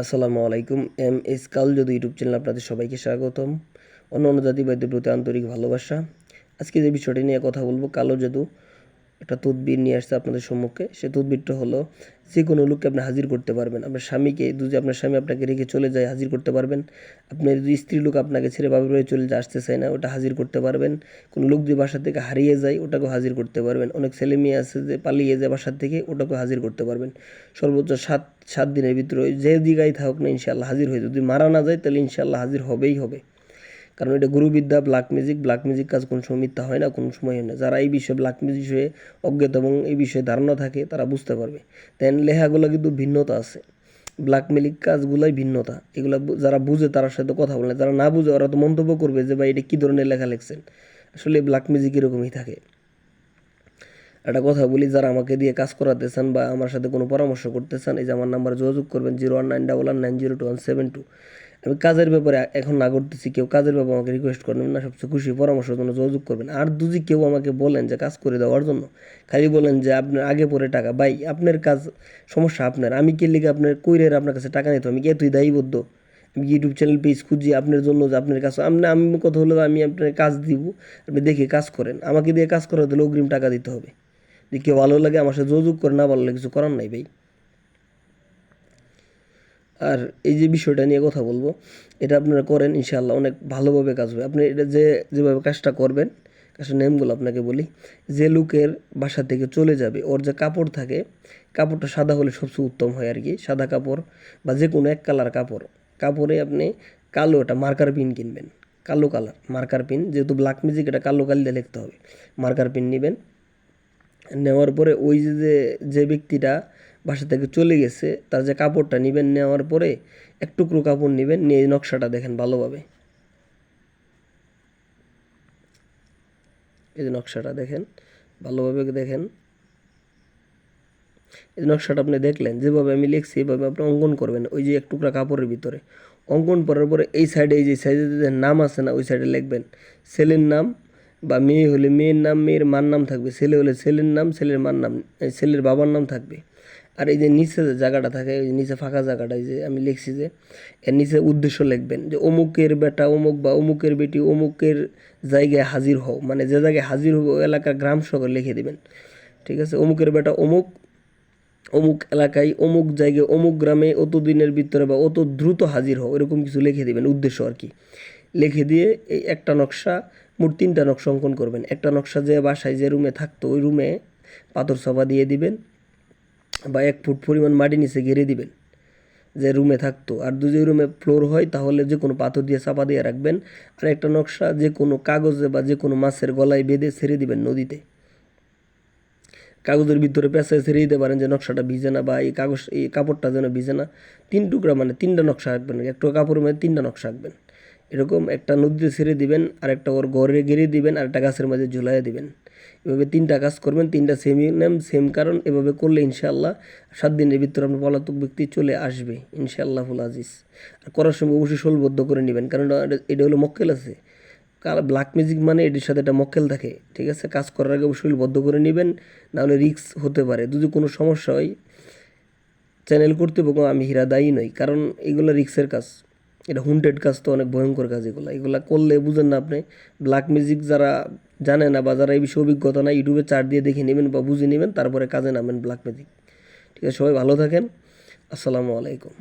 আসসালামু আলাইকুম। এস কাল যদি ইউটিউব চ্যানেল আপনাদের সবাইকে স্বাগতম। অন্য জাতি ভাইদের প্রতি আন্তরিক ভালোবাসা। আজকে যে বিষয়টি নিয়ে কথা বলবো, কালো জাদু একটা তদবির নিয়ে আসছে আপনাদের সম্মুখে। সে তদবিরটা হলো, যে কোনো লোককে আপনি হাজির করতে পারবেন। আপনার স্বামীকে, যদি আপনার স্বামী আপনাকে রেখে চলে যায়, হাজির করতে পারবেন। আপনার যদি স্ত্রী লোক আপনাকে ছেড়ে বাপের বাড়ি চলে যায়, আসতে চায় না, ওটা হাজির করতে পারবেন। কোনো লোক যদি বাসা থেকে হারিয়ে যায়, ওটাকেও হাজির করতে পারবেন। অনেক ছেলে মেয়ে আছে যে পালিয়ে যায় বাসার থেকে, ওটাকেও হাজির করতে পারবেন। সর্বোচ্চ সাত সাত দিনের ভিতরে যে দিঘায় থাকুক না, ইনশাআল্লাহ হাজির হয়ে, যদি মারা না যায় তাহলে ইনশাআল্লাহ হাজির হবেই হবে। কারণ এটা গুরুবিদ্যা, ব্ল্যাক ম্যাজিক কাজ কোনো সময় মিথ্যা হয় না, কোনো সময় হয় না। যারা এই বিষয়ে ব্ল্যাক ম্যাজিক বিষয়ে অজ্ঞাত এবং এই বিষয়ে ধারণা থাকে, তারা বুঝতে পারবে। দেন লেখাগুলো কিন্তু ভিন্নতা আছে, ব্ল্যাক ম্যাজিক কাজগুলোই ভিন্নতা। এগুলো যারা বুঝে তার সাথে কথা বলে, যারা না বুঝে ওরা তো মন্তব্য করবে যে ভাই এটা কী ধরনের লেখা লিখছেন। আসলে ব্ল্যাক ম্যাজিক এরকমই থাকে। একটা কথা বলি, যারা আমাকে দিয়ে কাজ করাতে চান বা আমার সাথে কোনো পরামর্শ করতে চান, এই যে আমার নাম্বারে যোগাযোগ করবেন 019119022172। আমি কাজের ব্যাপারে এখন না করতেছি, কেউ কাজের ব্যাপারে আমাকে রিকোয়েস্ট করবেন না, সবচেয়ে খুশি পরামর্শের জন্য যোগাযোগ করবেন। আর যদি কেউ আমাকে বলেন যে কাজ করে দেওয়ার জন্য, খালি বলেন যে আপনার আগে পরে টাকা, ভাই আপনার কাজ, সমস্যা আপনার। আমি কে লিখে আপনার কইরের আপনার কাছে টাকা নিতে, আমি কি এতই দায়ীবদ্ধ? আমি ইউটিউব চ্যানেল পেজ খুঁজি আপনার জন্য, যে আপনার কাজ, আমি কথা হলো আমি আপনার কাজ দিব, আপনি দেখে কাজ করেন। আমাকে দিয়ে কাজ করাতে হলে অগ্রিম টাকা দিতে হবে। যদি কেউ ভালো লাগে আমার সাথে যোগাযোগ করে, না ভালো লাগে কিছু করার নাই ভাই। আর এই যে বিষয়টা নিয়ে কথা বলবো, এটা আপনারা করেন, ইনশাআল্লাহ অনেক ভালোভাবে কাজ হবে। আপনি এটা যেভাবে কাজটা করবেন, কাজটার নেমগুলো আপনাকে বলি। যে লোকের বাসা থেকে চলে যাবে, ওর যে কাপড় থাকে, কাপড়টা সাদা হলে সবচেয়ে উত্তম হয় আর কি। সাদা কাপড় বা যে কোনো এক কালার কাপড়, কাপড়ে আপনি কালো একটা মার্কার পিন কিনবেন। কালো কালার মার্কার পিন, যেহেতু ব্ল্যাক ম্যাজিক, এটা কালো কালি দিয়ে লিখতে হবে। মার্কার পিন নেবেন। নেওয়ার পরে ওই যে যে ব্যক্তিটা বাসা থেকে চলে গেছে, তার যে কাপড়টা নেবেন, নেওয়ার পরে এক টুকরো কাপড় নেবেন, নিয়ে নকশাটা দেখেন ভালোভাবে। এই যে নকশাটা দেখেন, ভালোভাবে দেখেন। এই নকশাটা আপনি দেখলেন, যেভাবে আমি লিখছি এভাবে আপনি অঙ্কন করবেন ওই যে এক টুকরা কাপড়ের ভিতরে। অঙ্কন করার পরে এই সাইডে, এই যে সাইডে যে নাম আছে না, ওই সাইডে লিখবেন ছেলের নাম, বা মেয়ে হলে মেয়ের নাম, মেয়ের মার নাম থাকবে। ছেলে হলে ছেলের নাম, ছেলের মার নাম, ছেলের বাবার নাম থাকবে। আর এই যে নিচে যে জায়গাটা থাকে, ওই নিচে ফাঁকা জায়গাটা, এই যে আমি লিখছি যে, এর নিচে উদ্দেশ্য লিখবেন যে অমুকের বেটা অমুক বা অমুকের বেটি অমুকের জায়গায় হাজির হও, মানে যে জায়গায় হাজির হবো এলাকার গ্রাম শহর লিখে দেবেন। ঠিক আছে, অমুকের বেটা অমুক, অমুক এলাকায় অমুক জায়গায় অমুক গ্রামে অত দিনের ভিতরে বা অত দ্রুত হাজির হও, এরকম কিছু লিখে দেবেন, উদ্দেশ্য আর কি। লিখে দিয়ে এই একটা নকশা, মোট 3টা নকশা অঙ্কন করবেন। একটা নকশা যে বাসায় যে রুমে থাকতো, ওই রুমে পাথর চাপা দিয়ে দিবেন, বা 1 ফুট পরিমাণ মাটি নিচে গেড়ে দিবেন যে রুমে থাকতো। আর যদি রুমে ফ্লোর হয় তাহলে যে কোনো পাথর দিয়ে চাপা দিয়ে রাখবেন। আর একটা নকশা যে কোনো কাগজে বা যে কোনো মাছের গলায় বেঁধে ছেড়ে দিবেন নদীতে। কাগজের ভিতরে পেঁচায় ছেড়ে দিতে পারেন যে নকশাটা ভিজে না, বা এই কাপড়টা যেন ভিজে না। 3 টুকরা, মানে 3টা নকশা আঁকবেন, একটা কাপড়ের মধ্যে 3টা নকশা আঁকবেন। এরকম একটা নদীতে ছেড়ে দিবেন, আর একটা ওর ঘরে গেড়ে দিবেন, আর একটা গাছের মধ্যে ঝুলাইয়া দিবেন। এভাবে 3টা কাজ করবেন, 3টা সেম নেম সেম কারণ। এভাবে করলে ইনশাআল্লাহ 7 দিনের ভিতরে আপনার পলাতক ব্যক্তি চলে আসবে ইনশাআল্লাহুল আজিজ। আর করার সময় অবশ্যই শোলবদ্ধ করে নেবেন, কারণ এটা হলো মক্কেল আছে। ব্ল্যাক ম্যাজিক মানে এটির সাথে একটা মক্কেল থাকে। ঠিক আছে, কাজ করার আগে অবশ্যই বদ্ধ করে নেবেন, নাহলে রিস্ক হতে পারে। যদি কোনো সমস্যা হয়, চ্যানেল কর্তৃপক্ষ আমি হীরা দায়ী নই, কারণ এগুলো রিস্কের কাজ। এটা হুন্টেড কাজ, তো অনেক ভয়ঙ্কর কাজ। এগুলা করলে বুঝেন না আপনি। ব্ল্যাক ম্যাজিক যারা জানে না বা যারা এই বিষয়ে অভিজ্ঞতা নাই, ইউটিউবে চার্ট দিয়ে দেখে নেবেন বা বুঝে নেবেন, তারপরে কাজে নামেন ব্ল্যাক ম্যাজিক। ঠিক আছে, সবাই ভালো থাকেন। আসসালামু আলাইকুম।